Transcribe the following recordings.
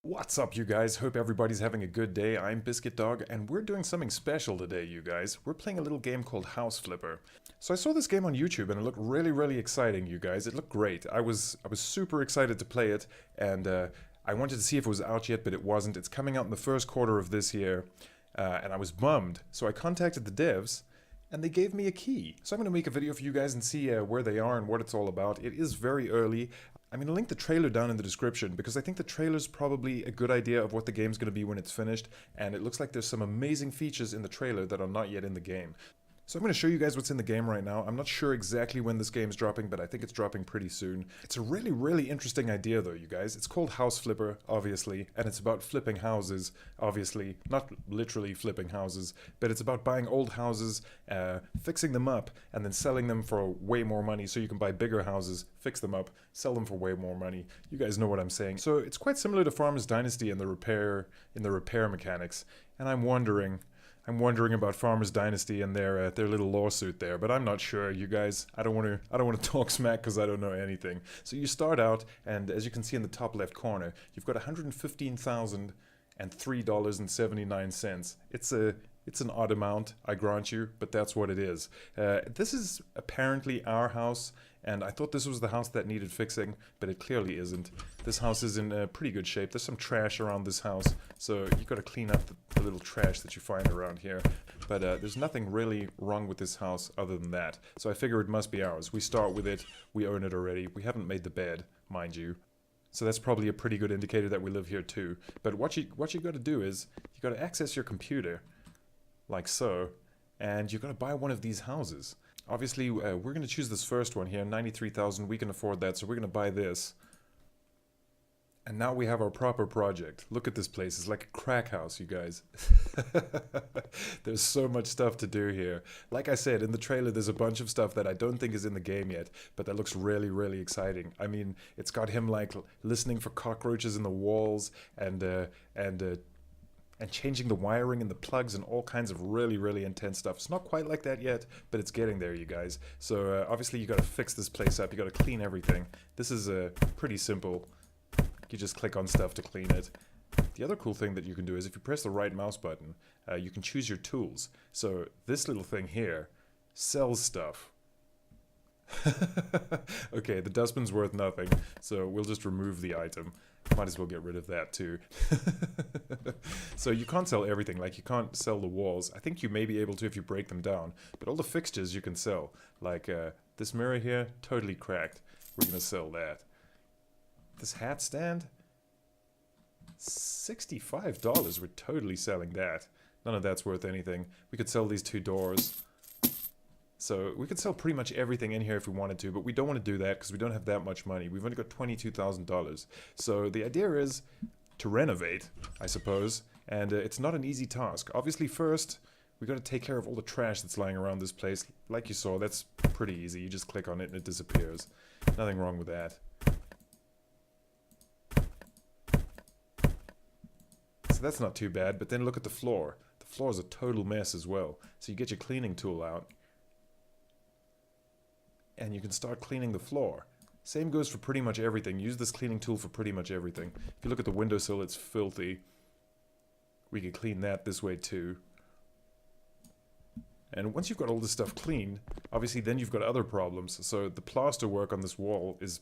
What's up, you guys? Hope everybody's having a good day. I'm Biscuit Dog, and we're doing something special today, you guys. We're playing a little game called House Flipper. So I saw this game on YouTube, and it looked really exciting, you guys. It looked great. I was super excited to play it, and I wanted to see if it was out yet, but it wasn't. It's coming out in the first quarter of this year, and I was bummed. So I contacted the devs, and they gave me a key. So I'm going to make a video for you guys and see where they are and what it's all about. It is very early. I'm going to link the trailer down in the description because I think the trailer's probably a good idea of what the game's going to be when it's finished, and it looks like there's some amazing features in the trailer that are not yet in the game. So I'm going to show you guys what's in the game right now. I'm not sure exactly when this game's dropping, but I think it's dropping pretty soon. It's a really interesting idea though, you guys. It's called House Flipper, obviously, and it's about flipping houses, obviously. Not literally flipping houses, but it's about buying old houses, fixing them up, and then selling them for way more money so you can buy bigger houses, fix them up, sell them for way more money. You guys know what I'm saying. So it's quite similar to Farmers Dynasty in the repair mechanics, and I'm wondering about Farmers Dynasty and their little lawsuit there, but I'm not sure, you guys. I don't want to talk smack because I don't know anything. So you start out, and as you can see in the top left corner, you've got $115,003.79. It's an odd amount, I grant you, but that's what it is. This is apparently our house, and I thought this was the house that needed fixing, but it clearly isn't. This house is in pretty good shape. There's some trash around this house, so you got to clean up the little trash that you find around here. But there's nothing really wrong with this house other than that. So I figure it must be ours. We start with it. We own it already. We haven't made the bed, mind you. So that's probably a pretty good indicator that we live here too. But what you got to do is you got to access your computer, like so, and you're going to buy one of these houses. Obviously, we're going to choose this first one here, 93,000. We can afford that, so we're going to buy this. And now we have our proper project. Look at this place. It's like a crack house, you guys. There's so much stuff to do here. Like I said, in the trailer, there's a bunch of stuff that I don't think is in the game yet, but that looks really exciting. I mean, it's got him like listening for cockroaches in the walls and changing the wiring and the plugs and all kinds of really intense stuff. It's not quite like that yet, but it's getting there, you guys. So obviously you got to fix this place up. You got to clean everything. This is pretty simple. You just click on stuff to clean it. The other cool thing that you can do is if you press the right mouse button, you can choose your tools. So this little thing here sells stuff. Okay, the dustbin's worth nothing, so we'll just remove the item. Might as well get rid of that too. So you can't sell everything, like you can't sell the walls. I think you may be able to if you break them down, but all the fixtures you can sell. Like this mirror here, totally cracked. We're gonna sell that. This hat stand, $65. We're totally selling that. None of that's worth anything. We could sell these two doors. So we could sell pretty much everything in here if we wanted to, but we don't want to do that because we don't have that much money. We've only got $22,000. So the idea is to renovate, I suppose, and it's not an easy task. Obviously first, we got to take care of all the trash that's lying around this place. Like you saw, that's pretty easy. You just click on it and it disappears. Nothing wrong with that. So that's not too bad, but then look at the floor. The floor is a total mess as well. So you get your cleaning tool out, and you can start cleaning the floor. Same goes for pretty much everything. Use this cleaning tool for pretty much everything. If you look at the windowsill, it's filthy. We can clean that this way too. And once you've got all this stuff clean, obviously then you've got other problems. So the plaster work on this wall is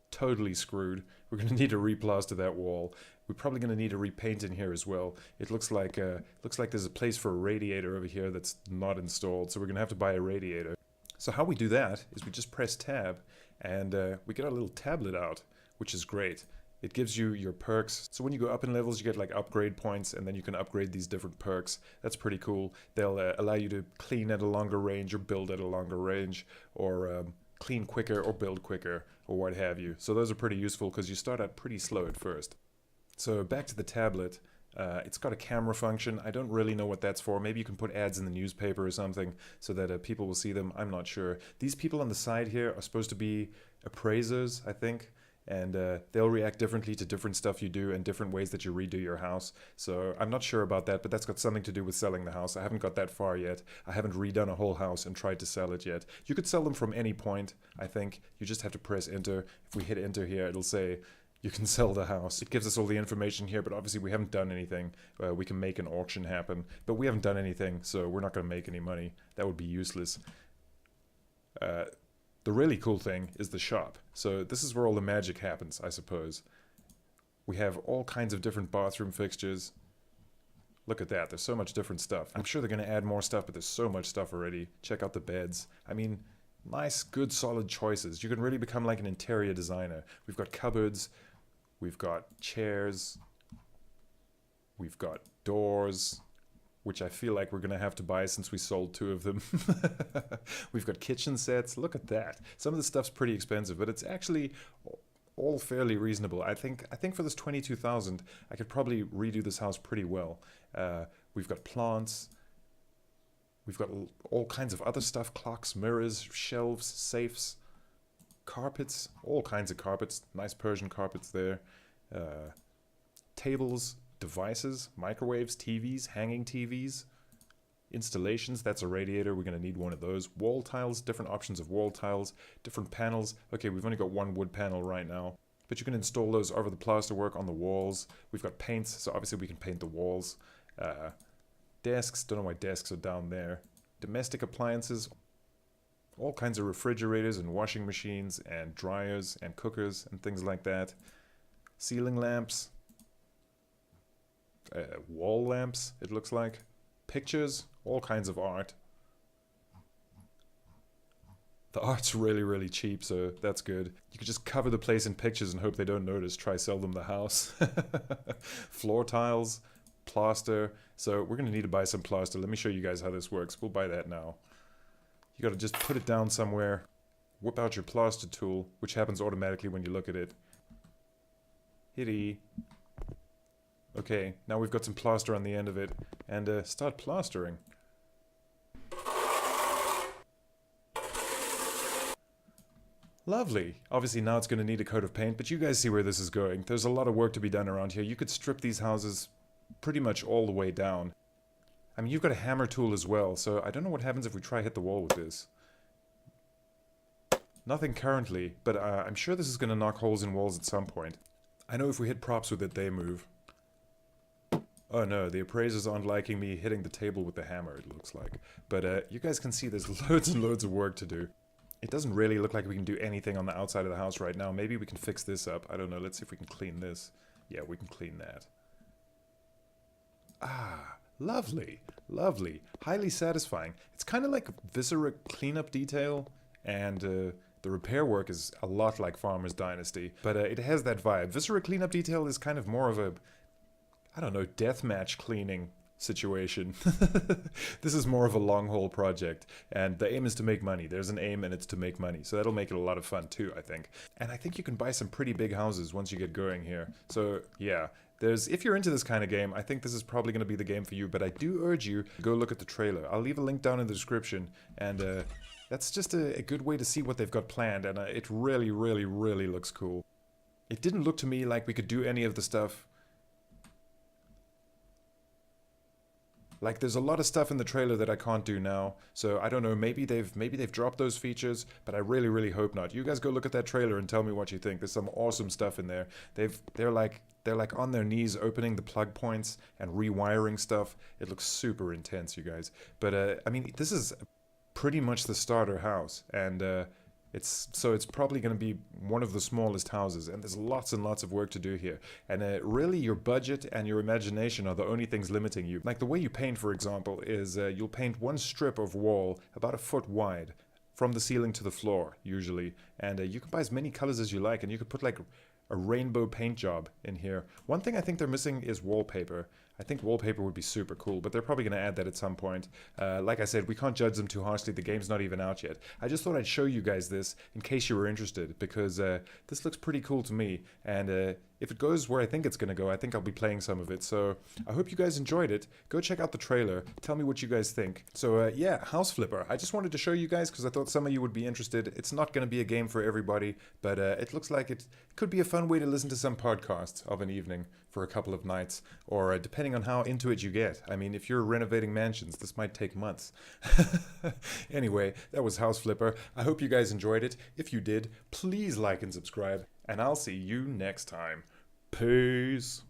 totally screwed. We're going to need to replaster that wall. We're probably going to need to repaint in here as well. It looks like there's a place for a radiator over here that's not installed, so we're going to have to buy a radiator. So how we do that is we just press tab, and we get our little tablet out, which is great. It gives you your perks. So when you go up in levels, you get like upgrade points, and then you can upgrade these different perks. That's pretty cool. They'll allow you to clean at a longer range or build at a longer range, or clean quicker or build quicker, or what have you. So those are pretty useful because you start out pretty slow at first. So back to the tablet. It's got a camera function. I don't really know what that's for. Maybe you can put ads in the newspaper or something so that people will see them. I'm not sure. These people on the side here are supposed to be appraisers, I think. And they'll react differently to different stuff you do and different ways that you redo your house. So I'm not sure about that, but that's got something to do with selling the house. I haven't got that far yet. I haven't redone a whole house and tried to sell it yet. You could sell them from any point, I think. You just have to press enter. If we hit enter here, it'll say you can sell the house. It gives us all the information here, but obviously we haven't done anything. We can make an auction happen, but we haven't done anything, so we're not going to make any money. That would be useless. The really cool thing is the shop. So this is where all the magic happens, I suppose. We have all kinds of different bathroom fixtures. Look at that, there's so much different stuff. I'm sure they're going to add more stuff, but there's so much stuff already. Check out the beds. I mean, nice, good, solid choices. You can really become like an interior designer. We've got cupboards, we've got chairs, we've got doors, which I feel like we're going to have to buy since we sold 2 of them. We've got kitchen sets. Look at that. Some of the stuff's pretty expensive, but it's actually all fairly reasonable. I think for this 22,000, I could probably redo this house pretty well. We've got plants. We've got all kinds of other stuff, clocks, mirrors, shelves, safes, carpets, all kinds of carpets, nice Persian carpets there, tables, devices, microwaves, TVs, hanging TVs, installations, that's a radiator, we're going to need one of those, wall tiles, different options of wall tiles, different panels. Okay, we've only got 1 wood panel right now, but you can install those over the plasterwork on the walls. We've got paints, so obviously we can paint the walls. Desks, don't know why desks are down there. Domestic appliances, all kinds of refrigerators and washing machines and dryers and cookers and things like that. Ceiling lamps, wall lamps, it looks like. Pictures, all kinds of art. The art's really, really cheap, so that's good. You could just cover the place in pictures and hope they don't notice. Try sell them the house. Floor tiles, plaster. So we're going to need to buy some plaster. Let me show you guys how this works. We'll buy that now. You got to just put it down somewhere. Whip out your plaster tool, which happens automatically when you look at it. Hit E. Okay, now we've got some plaster on the end of it. And start plastering. Lovely. Obviously now it's going to need a coat of paint, but you guys see where this is going. There's a lot of work to be done around here. You could strip these houses pretty much all the way down. I mean, you've got a hammer tool as well, so I don't know what happens if we try hit the wall with this. Nothing currently, but I'm sure this is going to knock holes in walls at some point. I know if we hit props with it, they move. Oh no, the appraisers aren't liking me hitting the table with the hammer, it looks like. But you guys can see there's loads and loads of work to do. It doesn't really look like we can do anything on the outside of the house right now. Maybe we can fix this up. I don't know. Let's see if we can clean this. Yeah, we can clean that. Ah, lovely. Lovely. Highly satisfying. It's kind of like Viscera cleanup detail, and the repair work is a lot like Farmer's Dynasty. But it has that vibe. Viscera cleanup detail is kind of more of a, I don't know, deathmatch cleaning situation. This is more of a long haul project, and the aim is to make money. There's an aim, and it's to make money, so that'll make it a lot of fun too, I think. And I think you can buy some pretty big houses once you get going here. So yeah, if you're into this kind of game, I think this is probably going to be the game for you, but I do urge you to go look at the trailer. I'll leave a link down in the description, and that's just a good way to see what they've got planned, and it really, really, really looks cool. It didn't look to me like we could do any of the stuff. Like, there's a lot of stuff in the trailer that I can't do now, so I don't know, maybe they've dropped those features, but I really, really hope not. You guys go look at that trailer and tell me what you think. There's some awesome stuff in there. They're like on their knees opening the plug points and rewiring stuff. It looks super intense, you guys. But I mean, this is pretty much the starter house, and it's probably going to be one of the smallest houses, and there's lots and lots of work to do here. And really, your budget and your imagination are the only things limiting you. Like the way you paint, for example, is you'll paint one strip of wall about a foot wide from the ceiling to the floor, usually. And you can buy as many colors as you like, and you could put like a rainbow paint job in here. One thing I think they're missing is wallpaper. I think wallpaper would be super cool, but they're probably going to add that at some point. Like I said, we can't judge them too harshly. The game's not even out yet. I just thought I'd show you guys this in case you were interested, because this looks pretty cool to me. And if it goes where I think it's going to go, I think I'll be playing some of it. So I hope you guys enjoyed it. Go check out the trailer. Tell me what you guys think. So yeah, House Flipper. I just wanted to show you guys because I thought some of you would be interested. It's not going to be a game for everybody, but it looks like it could be a fun way to listen to some podcasts of an evening for a couple of nights, or depending on how into it you get. I mean, if you're renovating mansions, this might take months. Anyway, that was House Flipper. I hope you guys enjoyed it. If you did, please like and subscribe. and I'll see you next time. Peace.